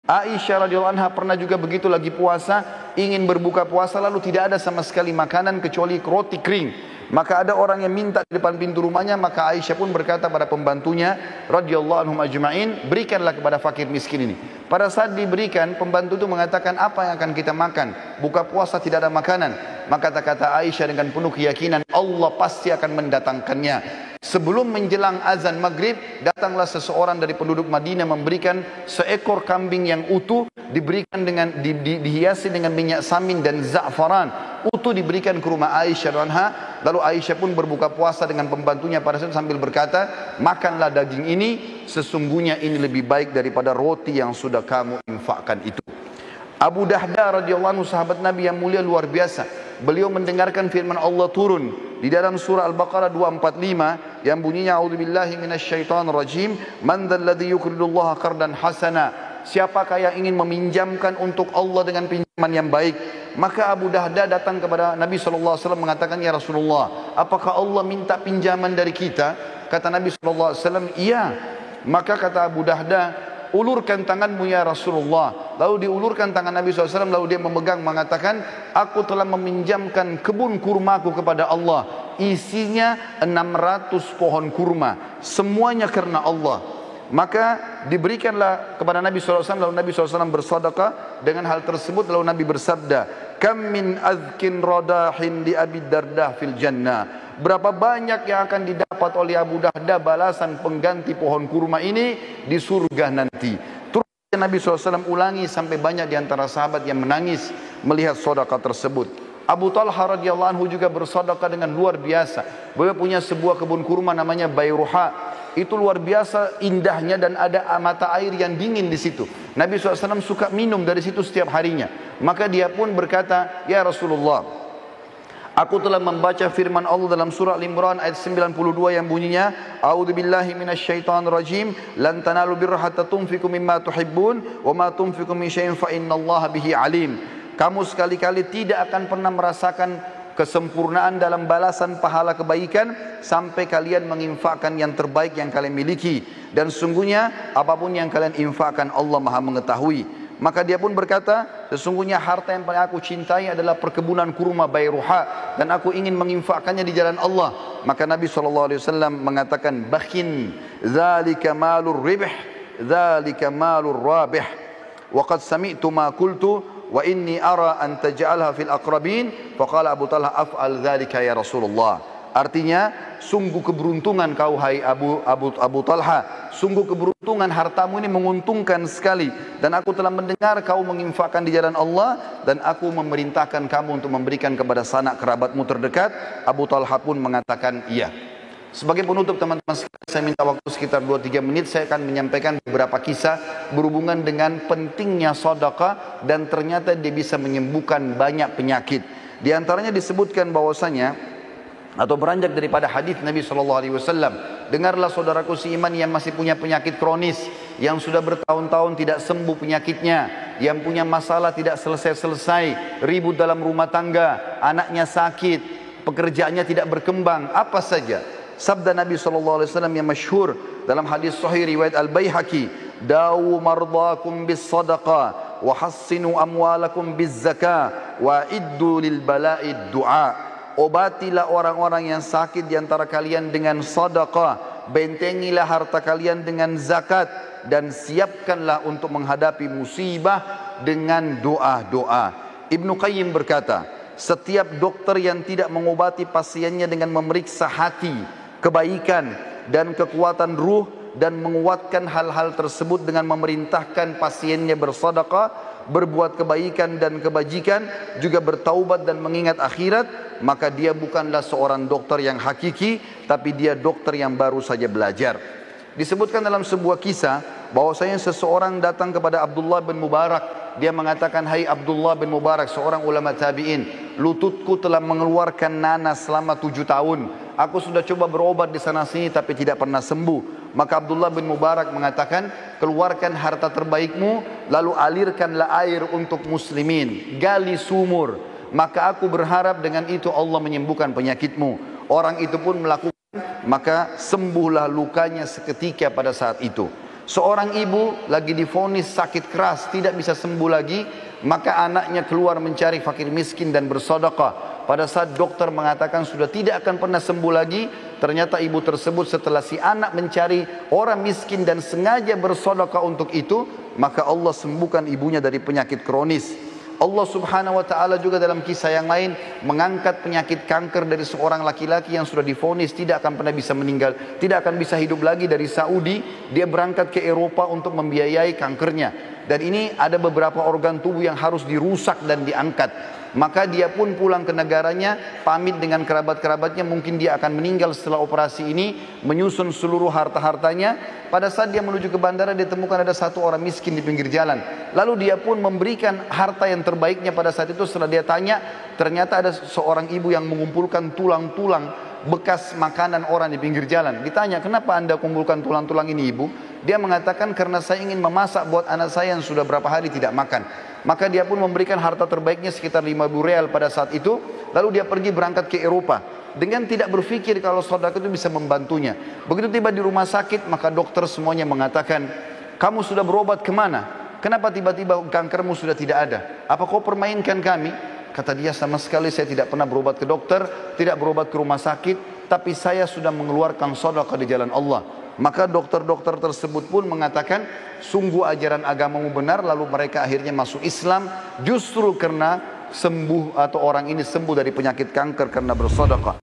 Aisyah radhiyallahu anha pernah juga begitu lagi puasa, ingin berbuka puasa lalu tidak ada sama sekali makanan kecuali roti kering. Maka ada orang yang minta di depan pintu rumahnya, maka Aisyah pun berkata pada pembantunya radhiyallahu anhum ajma'in, berikanlah kepada fakir miskin ini. Pada saat diberikan, pembantu itu mengatakan, apa yang akan kita makan? Buka puasa tidak ada makanan. Maka kata Aisyah dengan penuh keyakinan, Allah pasti akan mendatangkannya. Sebelum menjelang azan maghrib, datanglah seseorang dari penduduk Madinah memberikan seekor kambing yang utuh, diberikan dengan dihiasi dengan minyak samin dan za'faran. Utuh diberikan ke rumah Aisyah anha. Lalu Aisyah pun berbuka puasa dengan pembantunya pada saat sambil berkata, makanlah daging ini, sesungguhnya ini lebih baik daripada roti yang sudah kamu infakkan itu. Abu Dahda radhiyallahu anhu, sahabat Nabi yang mulia luar biasa. Beliau mendengarkan firman Allah turun di dalam surah Al-Baqarah 245 yang bunyinya, a'udzubillahi minasyaitonirrajim, man dzalladzi yuqridullaha qardan hasana. Siapakah yang ingin meminjamkan untuk Allah dengan pinjaman yang baik? Maka Abu Dahda datang kepada Nabi SAW mengatakan, ya Rasulullah, apakah Allah minta pinjaman dari kita? Kata Nabi SAW, iya. Maka kata Abu Dahda, ulurkan tanganmu ya Rasulullah. Lalu diulurkan tangan Nabi SAW, lalu dia memegang mengatakan, aku telah meminjamkan kebun kurmaku kepada Allah. Isinya 600 pohon kurma. Semuanya karena Allah. Maka diberikanlah kepada Nabi SAW, lalu Nabi SAW bersedekah dengan hal tersebut. Lalu Nabi bersabda, kam min azkin radahin li Abi Dardah fil jannah. Berapa banyak yang akan didapat oleh Abu Dahda balasan pengganti pohon kurma ini di surga nanti. Terus Nabi SAW ulangi sampai banyak di antara sahabat yang menangis melihat sedekah tersebut. Abu Talha radhiyallahu anhu juga bersedekah dengan luar biasa. Beliau punya sebuah kebun kurma namanya Bayruha. Itu luar biasa indahnya dan ada mata air yang dingin di situ. Nabi SAW suka minum dari situ setiap harinya. Maka dia pun berkata, ya Rasulullah, aku telah membaca firman Allah dalam surah Al-Imran ayat 92 yang bunyinya, a'udzubillahi minasyaitonirrajim, lan tanalu birra hatta tunfiqu mimma tuhibbun wa ma tunfiqu min syai'in fa innallaha bihi alim. Kamu sekali-kali tidak akan pernah merasakan kesempurnaan dalam balasan pahala kebaikan sampai kalian menginfakkan yang terbaik yang kalian miliki, dan sungguhnya apapun yang kalian infakkan Allah Maha mengetahui. Maka dia pun berkata, sesungguhnya harta yang paling aku cintai adalah perkebunan kurma Bayruha, dan aku ingin menginfakkannya di jalan Allah. Maka Nabi SAW mengatakan, bakhin, dzalika malur ribh, dzalika malur rabih, wa qad sami'tu ma qultu wa inni ara an taj'alha fil aqrabin. Faqala Abu Talha, af'al dzalika ya Rasulullah. Artinya, sungguh keberuntungan kau hai Abu Talha, sungguh keberuntungan, hartamu ini menguntungkan sekali, dan aku telah mendengar kau menginfakkan di jalan Allah, dan aku memerintahkan kamu untuk memberikan kepada sanak kerabatmu terdekat. Abu Talha pun mengatakan iya. Sebagai penutup teman-teman, saya minta waktu sekitar 2-3 menit. Saya akan menyampaikan beberapa kisah berhubungan dengan pentingnya sedekah, dan ternyata dia bisa menyembuhkan banyak penyakit. Di antaranya disebutkan bahwasanya, atau beranjak daripada hadis Nabi SAW, dengarlah saudaraku seiman yang masih punya penyakit kronis, yang sudah bertahun-tahun tidak sembuh penyakitnya, yang punya masalah tidak selesai-selesai, ribut dalam rumah tangga, anaknya sakit, pekerjaannya tidak berkembang, apa saja. Sabda Nabi SAW yang masyhur dalam hadis sahih riwayat Al-Baihaqi, dawu mardakum bis sadaqah wa hassinu amwalakum biz zakah wa iddu lil bala'id du'a. Obatilah orang-orang yang sakit di antara kalian dengan sedekah, bentengilah harta kalian dengan zakat, dan siapkanlah untuk menghadapi musibah dengan doa-doa. Ibnu Qayyim berkata, setiap dokter yang tidak mengobati pasiennya dengan memeriksa hati, kebaikan dan kekuatan ruh, dan menguatkan hal-hal tersebut dengan memerintahkan pasiennya bersedekah, berbuat kebaikan dan kebajikan, juga bertaubat dan mengingat akhirat, maka dia bukanlah seorang dokter yang hakiki, tapi dia dokter yang baru saja belajar. Disebutkan dalam sebuah kisah bahwasanya seseorang datang kepada Abdullah bin Mubarak. Dia mengatakan, hai Abdullah bin Mubarak, seorang ulama tabi'in, lututku telah mengeluarkan nanas selama 7 tahun. Aku sudah coba berobat di sana sini tapi tidak pernah sembuh. Maka Abdullah bin Mubarak mengatakan, keluarkan harta terbaikmu, lalu alirkanlah air untuk muslimin, gali sumur, maka aku berharap dengan itu Allah menyembuhkan penyakitmu. Orang itu pun melakukan, maka sembuhlah lukanya seketika pada saat itu. Seorang ibu lagi divonis sakit keras, tidak bisa sembuh lagi, maka anaknya keluar mencari fakir miskin dan bersedekah. Pada saat dokter mengatakan sudah tidak akan pernah sembuh lagi, ternyata ibu tersebut setelah si anak mencari orang miskin dan sengaja bersedekah untuk itu, maka Allah sembuhkan ibunya dari penyakit kronis. Allah subhanahu wa ta'ala juga dalam kisah yang lain mengangkat penyakit kanker dari seorang laki-laki yang sudah divonis tidak akan pernah bisa meninggal, tidak akan bisa hidup lagi. Dari Saudi dia berangkat ke Eropa untuk membiayai kankernya, dan ini ada beberapa organ tubuh yang harus dirusak dan diangkat. Maka dia pun pulang ke negaranya, pamit dengan kerabat-kerabatnya, mungkin dia akan meninggal setelah operasi ini, menyusun seluruh harta-hartanya. Pada saat dia menuju ke bandara, ditemukan ada satu orang miskin di pinggir jalan. Lalu dia pun memberikan harta yang terbaiknya pada saat itu. Setelah dia tanya, ternyata ada seorang ibu yang mengumpulkan tulang-tulang bekas makanan orang di pinggir jalan. Ditanya, kenapa anda kumpulkan tulang-tulang ini ibu? Dia mengatakan, karena saya ingin memasak buat anak saya yang sudah berapa hari tidak makan. Maka dia pun memberikan harta terbaiknya sekitar 5.000 real pada saat itu. Lalu dia pergi berangkat ke Eropa dengan tidak berpikir kalau sedekah itu bisa membantunya. Begitu tiba di rumah sakit, maka dokter semuanya mengatakan, kamu sudah berobat kemana? Kenapa tiba-tiba kankermu sudah tidak ada? Apa kau permainkan kami? Kata dia, sama sekali saya tidak pernah berobat ke dokter, tidak berobat ke rumah sakit, tapi saya sudah mengeluarkan sedekah di jalan Allah. Maka dokter-dokter tersebut pun mengatakan, sungguh ajaran agamamu benar. Lalu mereka akhirnya masuk Islam justru karena sembuh, atau orang ini sembuh dari penyakit kanker karena bersedekah.